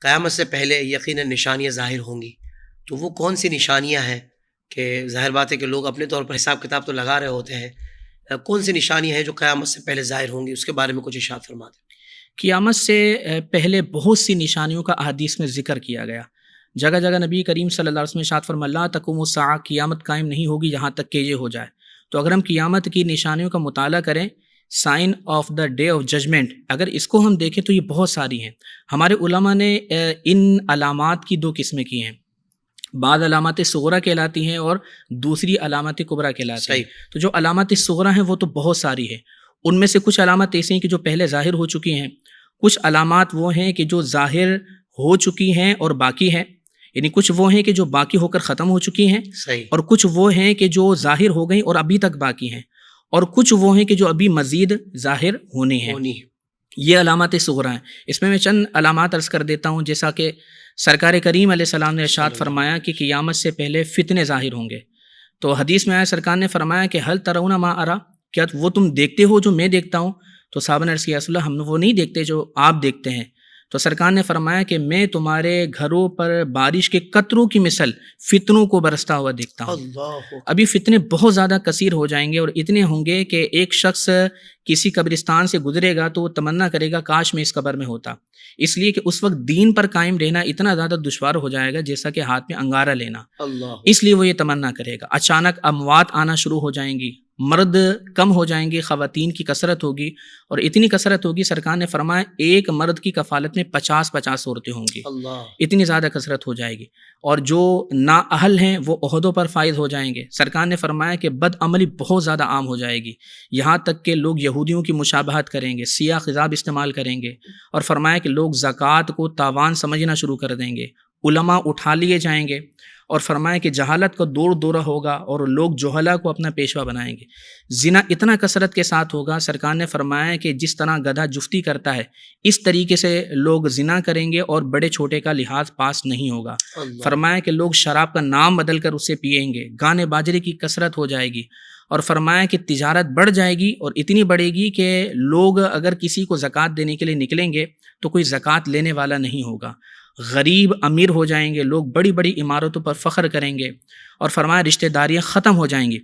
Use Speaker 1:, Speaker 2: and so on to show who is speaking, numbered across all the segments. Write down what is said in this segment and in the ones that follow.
Speaker 1: قیامت سے پہلے یقیناً نشانیاں ظاہر ہوں گی، تو وہ کون سی نشانیاں ہیں؟ کہ ظاہر بات ہے کہ لوگ اپنے طور پر حساب کتاب تو لگا رہے ہوتے ہیں، کون سی نشانیاں ہیں جو قیامت سے پہلے ظاہر ہوں گی؟ اس کے بارے میں کچھ ارشاد فرما دیں۔
Speaker 2: قیامت سے پہلے بہت سی نشانیوں کا احادیث میں ذکر کیا گیا۔ جگہ جگہ نبی کریم صلی اللہ علیہ وسلم نے ارشاد فرمایا لا تقوم الساعہ، قیامت قائم نہیں ہوگی یہاں تک کہ یہ ہو جائے۔ تو اگر ہم قیامت کی نشانیوں کا مطالعہ کریں، sign of the day of judgement, اگر اس کو ہم دیکھیں تو یہ بہت ساری ہیں۔ ہمارے علماء نے ان علامات کی دو قسمیں کی ہیں، بعض علامات صغرا کہلاتی ہیں اور دوسری علامات کبریٰ کہلاتی ہیں۔
Speaker 1: صحیح۔
Speaker 2: تو جو علامات صغرا ہیں وہ تو بہت ساری ہیں، ان میں سے کچھ علامات ایسی ہیں کہ جو پہلے ظاہر ہو چکی ہیں، کچھ علامات وہ ہیں کہ جو ظاہر ہو چکی ہیں اور باقی ہیں، یعنی کچھ وہ ہیں کہ جو باقی ہو کر ختم ہو چکی ہیں،
Speaker 1: صحیح۔
Speaker 2: اور کچھ وہ ہیں کہ جو ظاہر ہو گئیں اور ابھی تک باقی ہیں، اور کچھ وہ ہیں کہ جو ابھی مزید ظاہر ہونی ہیں۔ یہ علامات صغرا ہیں۔ اس میں چند علامات عرض کر دیتا ہوں، جیسا کہ سرکار کریم علیہ السلام نے ارشاد فرمایا کہ قیامت سے پہلے فتنے ظاہر ہوں گے۔ تو حدیث میں آیا، سرکار نے فرمایا کہ حل ترون ما ارا، کیا وہ تم دیکھتے ہو جو میں دیکھتا ہوں؟ تو صحابہ نے عرض کیا رسول اللہ، ہم وہ نہیں دیکھتے جو آپ دیکھتے ہیں۔ تو سرکار نے فرمایا کہ میں تمہارے گھروں پر بارش کے قطروں کی مثل فتنوں کو برستا ہوا دیکھتا ہوں۔
Speaker 1: اللہ،
Speaker 2: ابھی فتنے بہت زیادہ کثیر ہو جائیں گے، اور اتنے ہوں گے کہ ایک شخص کسی قبرستان سے گزرے گا تو وہ تمنا کرے گا کاش میں اس قبر میں ہوتا، اس لیے کہ اس وقت دین پر قائم رہنا اتنا زیادہ دشوار ہو جائے گا جیسا کہ ہاتھ میں انگارہ لینا،
Speaker 1: اللہ،
Speaker 2: اس لیے وہ یہ تمنا کرے گا۔ اچانک اموات آنا شروع ہو جائیں گی، مرد کم ہو جائیں گے، خواتین کی کثرت ہوگی، اور اتنی کثرت ہوگی سرکار نے فرمایا ایک مرد کی کفالت میں 50 عورتیں ہوں گی،
Speaker 1: اللہ،
Speaker 2: اتنی زیادہ کثرت ہو جائے گی۔ اور جو نااہل ہیں وہ عہدوں پر فائز ہو جائیں گے۔ سرکار نے فرمایا کہ بد عملی بہت زیادہ عام ہو جائے گی، یہاں تک کہ لوگ یہودیوں کی مشابہت کریں گے، سیاہ خضاب استعمال کریں گے، اور فرمایا کہ لوگ زکوٰۃ کو تاوان سمجھنا شروع کر دیں گے، علماء اٹھا لیے جائیں گے، اور فرمایا کہ جہالت کا دور دورہ ہوگا اور لوگ جہلا کو اپنا پیشوا بنائیں گے۔ زنا اتنا کثرت کے ساتھ ہوگا، سرکار نے فرمایا کہ جس طرح گدھا جفتی کرتا ہے اس طریقے سے لوگ زنا کریں گے، اور بڑے چھوٹے کا لحاظ پاس نہیں ہوگا۔ فرمایا کہ لوگ شراب کا نام بدل کر اسے پئیں گے، گانے باجرے کی کثرت ہو جائے گی، اور فرمایا کہ تجارت بڑھ جائے گی، اور اتنی بڑھے گی کہ لوگ اگر کسی کو زکوٰۃ دینے کے لیے نکلیں گے تو کوئی زکوٰۃ لینے والا نہیں ہوگا، غریب امیر ہو جائیں گے، لوگ بڑی بڑی عمارتوں پر فخر کریں گے، اور فرمایا رشتہ داریاں ختم ہو جائیں گی،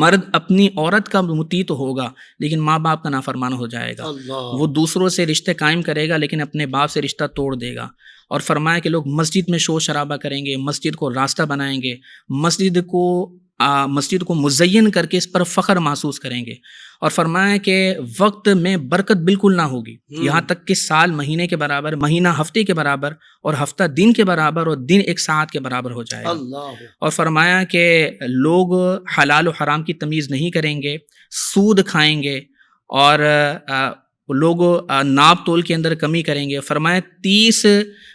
Speaker 2: مرد اپنی عورت کا مطیع تو ہوگا لیکن ماں باپ کا نافرمان ہو جائے گا، وہ دوسروں سے رشتے قائم کرے گا لیکن اپنے باپ سے رشتہ توڑ دے گا، اور فرمایا کہ لوگ مسجد میں شور شرابہ کریں گے، مسجد کو راستہ بنائیں گے، مسجد کو مزین کر کے اس پر فخر محسوس کریں گے، اور فرمایا کہ وقت میں برکت بالکل نہ ہوگی، یہاں تک کہ سال مہینے کے برابر، مہینہ ہفتے کے برابر، اور ہفتہ دن کے برابر، اور دن ایک ساعت کے برابر ہو جائے گا۔ اور فرمایا کہ لوگ حلال و حرام کی تمیز نہیں کریں گے، سود کھائیں گے، اور لوگ ناپ تول کے اندر کمی کریں گے۔ فرمایا 30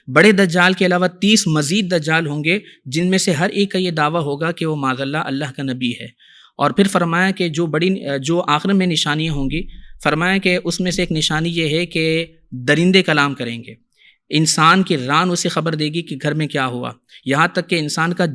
Speaker 2: بڑے دجال کے علاوہ 30 مزید دجال ہوں گے، جن میں سے ہر ایک کا یہ دعویٰ ہوگا کہ وہ معاذ اللہ کا نبی ہے۔ اور پھر فرمایا کہ جو آخر میں نشانیاں ہوں گی، فرمایا کہ اس میں سے ایک نشانی یہ ہے کہ درندے کلام کریں گے، انسان کی ران اسے خبر دے گی کہ گھر میں کیا ہوا، یہاں تک کہ انسان کا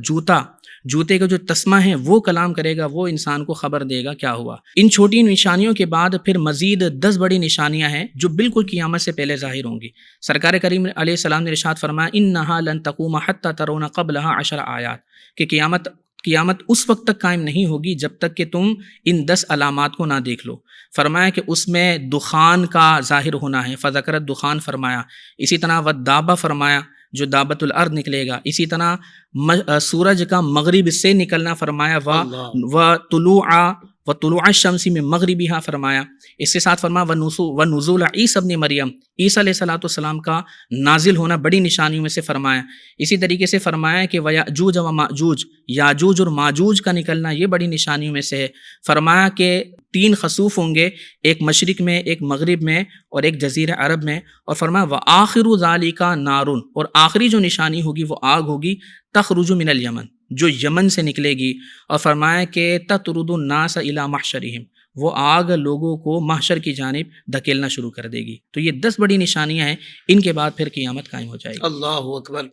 Speaker 2: جوتے کا جو تسمہ ہے وہ کلام کرے گا، وہ انسان کو خبر دے گا کیا ہوا۔ ان چھوٹی نشانیوں کے بعد پھر مزید 10 بڑی نشانیاں ہیں جو بالکل قیامت سے پہلے ظاہر ہوں گی۔ سرکار کریم علیہ السلام نے ارشاد فرمایا انہا لن تقوم حتی ترون قبلہا 10 آیات، کہ قیامت اس وقت تک قائم نہیں ہوگی جب تک کہ تم ان 10 علامات کو نہ دیکھ لو۔ فرمایا کہ اس میں دخان کا ظاہر ہونا ہے، فذکرت دخان فرمایا، اسی طرح والدابہ فرمایا جو دابت الارض نکلے گا، اسی طرح سورج کا مغرب سے نکلنا فرمایا، طلوع الشمس من مغربها فرمایا، اس کے ساتھ فرمایا ونزول عیسی ابن مریم، عیسیٰ علیہ السلام کا نازل ہونا بڑی نشانیوں میں سے فرمایا۔ اسی طریقے سے فرمایا کہ ویاجوج و ماجوج، یاجوج اور ماجوج کا نکلنا یہ بڑی نشانیوں میں سے ہے۔ فرمایا کہ 3 خسوف ہوں گے، ایک مشرق میں، ایک مغرب میں، اور ایک جزیرہ عرب میں، اور فرمایا وآخر ذالک نار، اور آخری جو نشانی ہوگی وہ آگ ہوگی، تخرج من الیمن، جو یمن سے نکلے گی، اور فرمایا کہ تطرد الناس الی محشرہم، وہ آگ لوگوں کو محشر کی جانب دھکیلنا شروع کر دے گی۔ تو یہ 10 بڑی نشانیاں ہیں، ان کے بعد پھر قیامت قائم ہو جائے گی۔
Speaker 1: اللہ اکبر۔